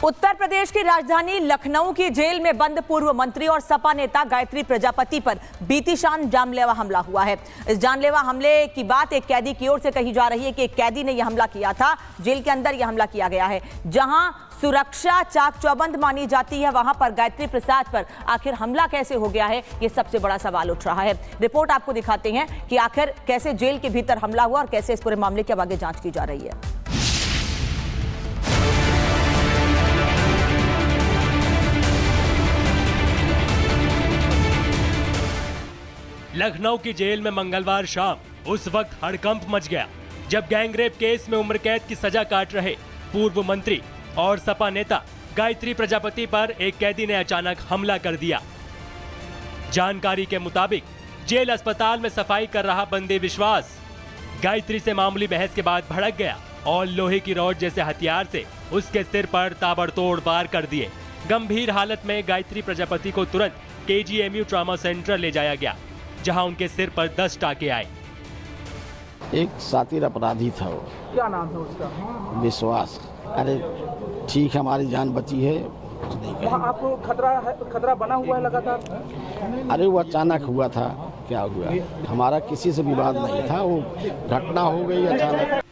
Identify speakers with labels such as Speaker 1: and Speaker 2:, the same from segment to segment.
Speaker 1: उत्तर प्रदेश की राजधानी लखनऊ की जेल में बंद पूर्व मंत्री और सपा नेता गायत्री प्रजापति पर बीती शाम जानलेवा हमला हुआ है। इस जानलेवा हमले की बात एक कैदी की ओर से कही जा रही है कि एक कैदी ने यह हमला किया था। जेल के अंदर यह हमला किया गया है, जहां सुरक्षा चाक चौबंद मानी जाती है, वहां पर गायत्री प्रसाद पर आखिर हमला कैसे हो गया है, ये सबसे बड़ा सवाल उठ रहा है। रिपोर्ट आपको दिखाते हैं कि आखिर कैसे जेल के भीतर हमला हुआ और कैसे इस पूरे मामले की अब आगे जांच की जा रही है।
Speaker 2: लखनऊ की जेल में मंगलवार शाम उस वक्त हड़कंप मच गया जब गैंगरेप केस में उम्र कैद की सजा काट रहे पूर्व मंत्री और सपा नेता गायत्री प्रजापति पर एक कैदी ने अचानक हमला कर दिया। जानकारी के मुताबिक जेल अस्पताल में सफाई कर रहा बंदी विश्वास गायत्री से मामूली बहस के बाद भड़क गया और लोहे की रॉड जैसे हथियार से उसके सिर पर ताबड़तोड़ वार कर दिए। गंभीर हालत में गायत्री प्रजापति को तुरंत KGMU ट्रॉमा सेंटर ले जाया गया, जहां उनके सिर पर 10 टाके आए।
Speaker 3: एक सातिर अपराधी था वो।
Speaker 4: क्या नाम था उसका?
Speaker 3: विश्वास। अरे ठीक, हमारी जान बची है।
Speaker 4: वहाँ आपको खतरा बना हुआ है लगातार?
Speaker 3: अरे वो अचानक हुआ था, क्या हुआ, हमारा किसी से विवाद नहीं था, वो घटना हो गई अचानक।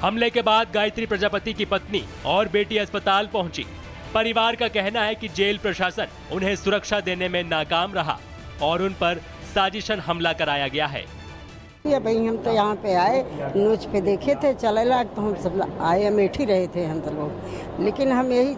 Speaker 2: हमले के बाद गायत्री प्रजापति की पत्नी और बेटी अस्पताल पहुंची। परिवार का कहना है कि जेल प्रशासन उन्हें सुरक्षा देने में नाकाम रहा और उन पर साजिशन हमला कराया गया है।
Speaker 5: ये भाई हम तो यहाँ पे आए, न्यूज पे देखे थे चलेला, तो हम सब आए, बैठ ही रहे थे हम तो लोग। लेकिन हम यही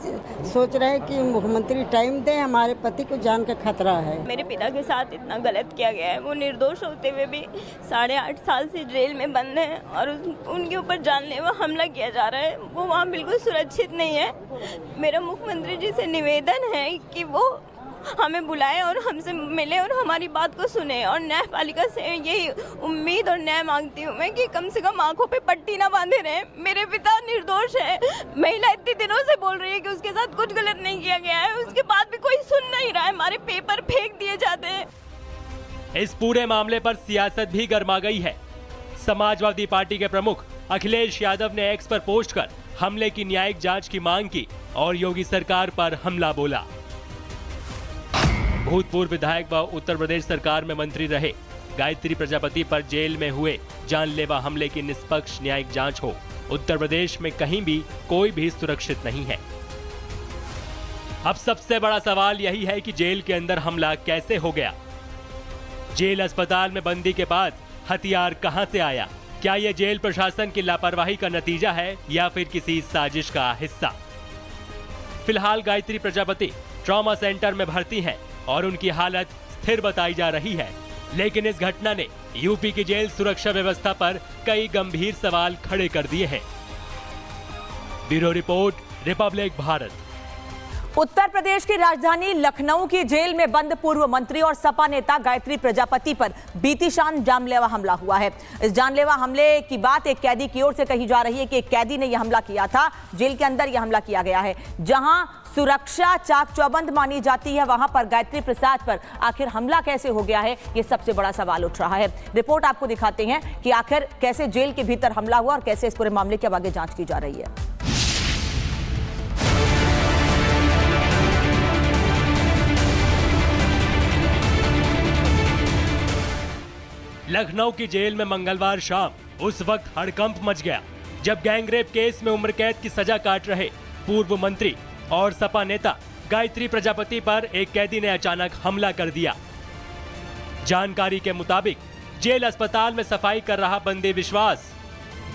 Speaker 5: सोच रहे हैं कि मुख्यमंत्री टाइम दे, हमारे पति को जान का खतरा है।
Speaker 6: मेरे पिता के साथ इतना गलत किया गया है, वो निर्दोष होते हुए भी 8.5 साल से जेल में बंद हैं और उनके ऊपर जानलेवा हमला किया जा रहा है। वो वहाँ बिल्कुल सुरक्षित नहीं है। मेरा मुख्यमंत्री जी से निवेदन है कि वो हमें बुलाएं और हमसे मिले और हमारी बात को सुने, और न्यायपालिका से यही उम्मीद और न्याय मांगती हूँ मैं कि कम से कम आंखों पे पट्टी ना बांधे रहे। मेरे पिता निर्दोष है। महिला इतनी दिनों से बोल रही है कि उसके साथ कुछ गलत नहीं किया गया है, उसके बाद भी कोई सुन नहीं रहा है। हमारे पेपर फेंक दिए जाते हैं।
Speaker 2: इस पूरे मामले पर सियासत भी गर्मा गई है। समाजवादी पार्टी के प्रमुख अखिलेश यादव ने एक्स पर पोस्ट कर हमले की न्यायिक जांच की मांग की और योगी सरकार पर हमला बोला। भूतपूर्व विधायक व उत्तर प्रदेश सरकार में मंत्री रहे गायत्री प्रजापति पर जेल में हुए जानलेवा हमले की निष्पक्ष न्यायिक जांच हो। उत्तर प्रदेश में कहीं भी कोई भी सुरक्षित नहीं है। अब सबसे बड़ा सवाल यही है कि जेल के अंदर हमला कैसे हो गया। जेल अस्पताल में बंदी के बाद हथियार कहां से आया? क्या यह जेल प्रशासन की लापरवाही का नतीजा है या फिर किसी साजिश का हिस्सा? फिलहाल गायत्री प्रजापति ट्रॉमा सेंटर में भर्ती हैं और उनकी हालत स्थिर बताई जा रही है, लेकिन इस घटना ने यूपी की जेल सुरक्षा व्यवस्था पर कई गंभीर सवाल खड़े कर दिए हैं। Bureau report, Republic Bharat.
Speaker 1: Uttar Pradesh की राजधानी लखनऊ की जेल में बंद पूर्व मंत्री और सपा नेता गायत्री प्रजापति पर बीती शाम जानलेवा हमला हुआ है। इस जानलेवा हमले की बात एक कैदी की ओर से कही जा रही है कि एक कैदी ने यह हमला किया था। जेल के अंदर यह हमला किया गया है, जहां सुरक्षा चाक चौबंद मानी जाती है, वहां पर गायत्री प्रसाद पर आखिर हमला कैसे हो गया है, ये सबसे बड़ा सवाल उठ रहा है। रिपोर्ट आपको दिखाते हैं कि आखिर कैसे जेल के भीतर हमला हुआ और कैसे इस पूरे मामले की अब आगे जांच की जा रही है।
Speaker 2: लखनऊ की जेल में मंगलवार शाम उस वक्त हड़कंप मच गया जब गैंगरेप केस में उम्र कैद की सजा काट रहे पूर्व मंत्री और सपा नेता गायत्री प्रजापति पर एक कैदी ने अचानक हमला कर दिया। जानकारी के मुताबिक जेल अस्पताल में सफाई कर रहा बंदी विश्वास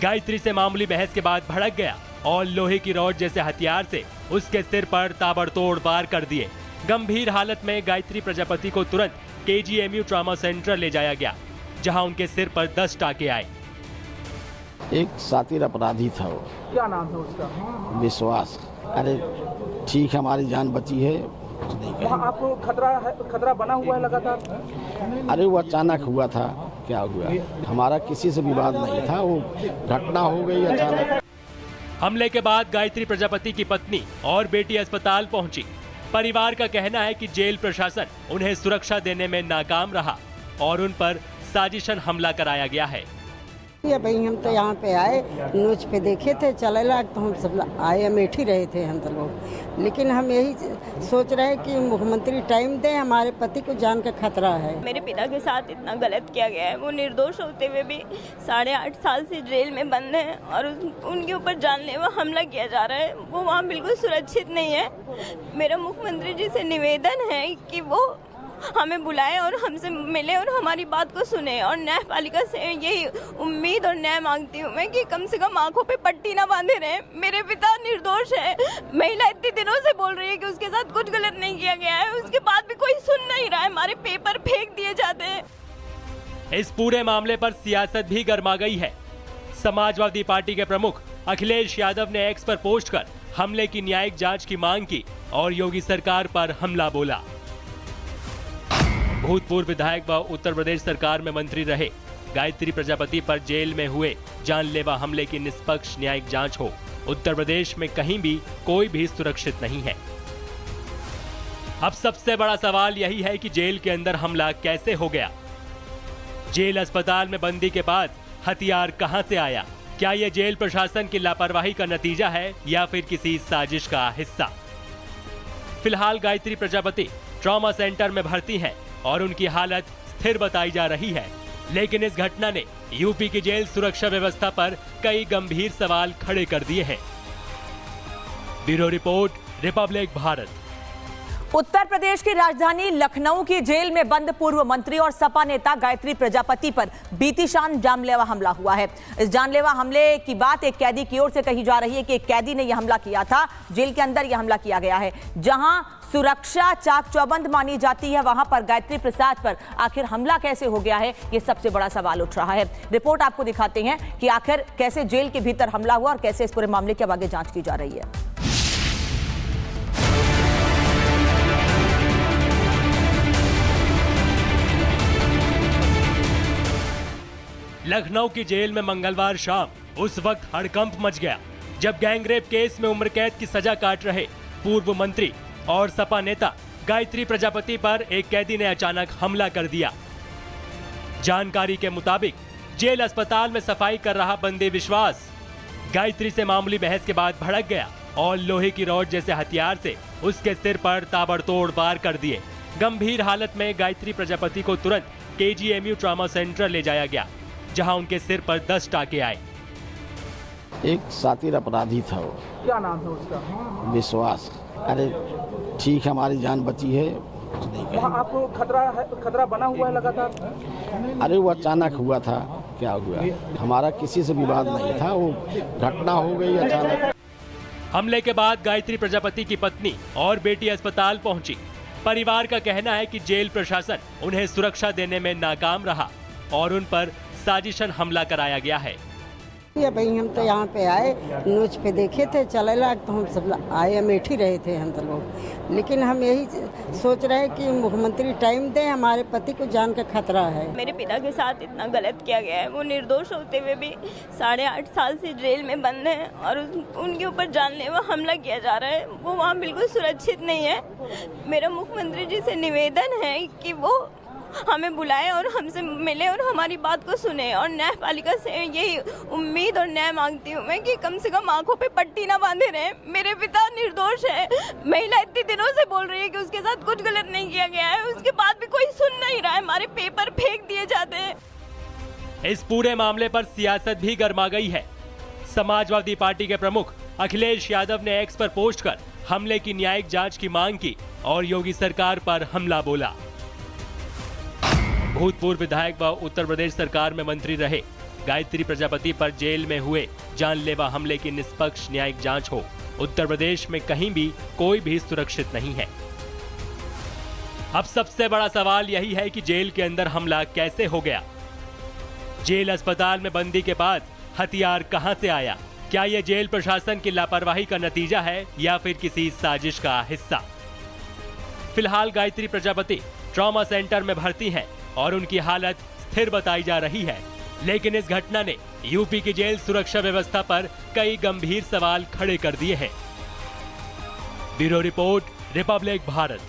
Speaker 2: गायत्री से मामूली बहस के बाद भड़क गया और लोहे की रॉड जैसे हथियार से उसके सिर पर ताबड़तोड़ वार कर दिए। गंभीर हालत में गायत्री प्रजापति को तुरंत KGMU ट्रॉमा सेंटर ले जाया गया, जहां उनके सिर पर 10 टाके आए।
Speaker 3: एक सातिर अपराधी था वो।
Speaker 4: क्या नाम था उसका?
Speaker 3: विश्वास। अरे ठीक, हमारी जान बची है।
Speaker 4: वहाँ आपको खतरा बना हुआ है लगातार?
Speaker 3: अरे वो अचानक हुआ था, क्या हुआ, हमारा किसी से विवाद नहीं था, वो घटना हो गई अचानक।
Speaker 2: हमले के बाद गायत्री प्रजापति की पत्नी और बेटी अस्पताल पहुंची। परिवार का कहना है कि जेल प्रशासन उन्हें सुरक्षा देने में नाकाम रहा और उन पर साजिशन हमला कराया गया है।
Speaker 5: ये भाई हम तो यहाँ पे आए, न्यूज पे देखे थे चलेला तो हम सब आए, अमेठी रहे थे हम तो लोग। लेकिन हम यही सोच रहे हैं कि मुख्यमंत्री टाइम दें, हमारे पति को जान का खतरा है।
Speaker 6: मेरे पिता के साथ इतना गलत किया गया है, वो निर्दोष होते हुए भी 8.5 साल से जेल में बंद हैं और उनके ऊपर जानलेवा हमला किया जा रहा है। वो वहाँ बिल्कुल सुरक्षित नहीं है। मेरा मुख्यमंत्री जी से निवेदन है कि वो हमें बुलाएं और हमसे मिले और हमारी बात को सुने, और न्यायपालिका से यही उम्मीद और न्याय मांगती हूँ मैं कि कम से कम आंखों पे पट्टी ना बांधे रहे। मेरे पिता निर्दोष है। महिला इतने दिनों से बोल रही है कि उसके साथ कुछ गलत नहीं किया गया है, उसके बाद भी कोई सुन नहीं रहा है। हमारे पेपर फेंक दिए जाते हैं।
Speaker 2: इस पूरे मामले पर सियासत भी गर्मा गई है। समाजवादी पार्टी के प्रमुख अखिलेश यादव ने एक्स पर पोस्ट कर हमले की न्यायिक जांच की मांग की और योगी सरकार पर हमला बोला। भूतपूर्व विधायक व उत्तर प्रदेश सरकार में मंत्री रहे गायत्री प्रजापति पर जेल में हुए जानलेवा हमले की निष्पक्ष न्यायिक जांच हो। उत्तर प्रदेश में कहीं भी कोई भी सुरक्षित नहीं है। अब सबसे बड़ा सवाल यही है कि जेल के अंदर हमला कैसे हो गया। जेल अस्पताल में बंदी के बाद हथियार कहां से आया? क्या यह जेल प्रशासन की लापरवाही का नतीजा है या फिर किसी साजिश का हिस्सा? फिलहाल गायत्री प्रजापति ट्रॉमा सेंटर में भर्ती हैं और उनकी हालत स्थिर बताई जा रही है। लेकिन इस घटना ने यूपी की जेल सुरक्षा व्यवस्था पर कई गंभीर सवाल खड़े कर दिए हैं। Bureau report, Republic Bharat.
Speaker 1: Uttar Pradesh की राजधानी लखनऊ की जेल में बंद पूर्व मंत्री और सपा नेता गायत्री प्रजापति पर बीती शाम जानलेवा हमला हुआ है। इस जानलेवा हमले की बात एक कैदी की ओर से कही जा रही है कि एक कैदी ने यह हमला किया था। जेल के अंदर यह हमला किया गया है। जहां सुरक्षा चाक चौबंद मानी जाती है, वहां पर गायत्री प्रसाद पर आखिर हमला कैसे हो गया है, ये सबसे बड़ा सवाल उठ रहा है। रिपोर्ट आपको दिखाते हैं कि आखिर कैसे जेल के भीतर हमला हुआ और कैसे इस पूरे मामले की अब आगे जांच की जा रही है।
Speaker 2: लखनऊ की जेल में मंगलवार शाम उस वक्त हड़कंप मच गया जब गैंगरेप केस में उम्र कैद की सजा काट रहे पूर्व मंत्री और सपा नेता गायत्री प्रजापति पर एक कैदी ने अचानक हमला कर दिया। जानकारी के मुताबिक जेल अस्पताल में सफाई कर रहा बंदी विश्वास गायत्री से मामूली बहस के बाद भड़क गया और लोहे की रॉड जैसे हथियार से उसके सिर पर ताबड़तोड़ वार कर दिए। गंभीर हालत में गायत्री प्रजापति को तुरंत KGMU ट्रॉमा सेंटर ले जाया गया, जहां उनके सिर पर 10 टाके आए।
Speaker 3: एक सातिर अपराधी था वो।
Speaker 4: क्या नाम है उसका?
Speaker 3: विश्वास। अरे ठीक है, हमारी जान बची है, कुछ नहीं कहेंगे।
Speaker 4: वहाँ आपको खतरा बना हुआ है लगातार?
Speaker 3: अरे वो अचानक हुआ था। क्या हुआ? हमारा किसी से विवाद नहीं था, वो घटना हो गई अचानक।
Speaker 2: हमले के बाद गायत्री प्रजापति की पत्नी और बेटी अस्पताल पहुंची। परिवार का कहना है कि जेल प्रशासन उन्हें सुरक्षा देने में नाकाम रहा और उन पर साजिशन हमला कराया गया है।
Speaker 5: ये भाई हम तो यहाँ पे आए, न्यूज पे देखे थे चलेला तो हम सब आए, अमेठी रहे थे हम तो लोग। लेकिन हम यही सोच रहे हैं कि मुख्यमंत्री टाइम दें, हमारे पति को जान का खतरा है।
Speaker 6: मेरे पिता के साथ इतना गलत किया गया है। वो निर्दोष होते हुए भी 8.5 साल से जेल में बंद हैं और उनके ऊपर जानलेवा हमला किया जा रहा है। वो वहाँ बिल्कुल सुरक्षित नहीं है। मेरा मुख्यमंत्री जी से निवेदन है कि वो हमें बुलाएं और हमसे मिले और हमारी बात को सुने, और न्यायपालिका से यही उम्मीद और न्याय मांगती हूँ मैं कि कम से कम आंखों पे पट्टी ना बांधे रहे। मेरे पिता निर्दोष है। महिला इतने दिनों से बोल रही है कि उसके साथ कुछ गलत नहीं किया गया है, उसके बाद भी कोई सुन नहीं रहा है। हमारे पेपर फेंक दिए जाते हैं।
Speaker 2: इस पूरे मामले पर सियासत भी गर्मा गई है। समाजवादी पार्टी के प्रमुख अखिलेश यादव ने एक्स पर पोस्ट कर हमले की न्यायिक जांच की मांग की और योगी सरकार पर हमला बोला। भूतपूर्व विधायक व उत्तर प्रदेश सरकार में मंत्री रहे गायत्री प्रजापति पर जेल में हुए जानलेवा हमले की निष्पक्ष न्यायिक जांच हो। उत्तर प्रदेश में कहीं भी कोई भी सुरक्षित नहीं है। अब सबसे बड़ा सवाल यही है कि जेल के अंदर हमला कैसे हो गया। जेल अस्पताल में बंदी के बाद हथियार कहां से आया? क्या यह जेल प्रशासन की लापरवाही का नतीजा है या फिर किसी साजिश का हिस्सा? फिलहाल गायत्री प्रजापति ट्रॉमा सेंटर में भर्ती हैं और उनकी हालत स्थिर बताई जा रही है। लेकिन इस घटना ने यूपी की जेल सुरक्षा व्यवस्था पर कई गंभीर सवाल खड़े कर दिए हैं। Bureau report, Republic Bharat.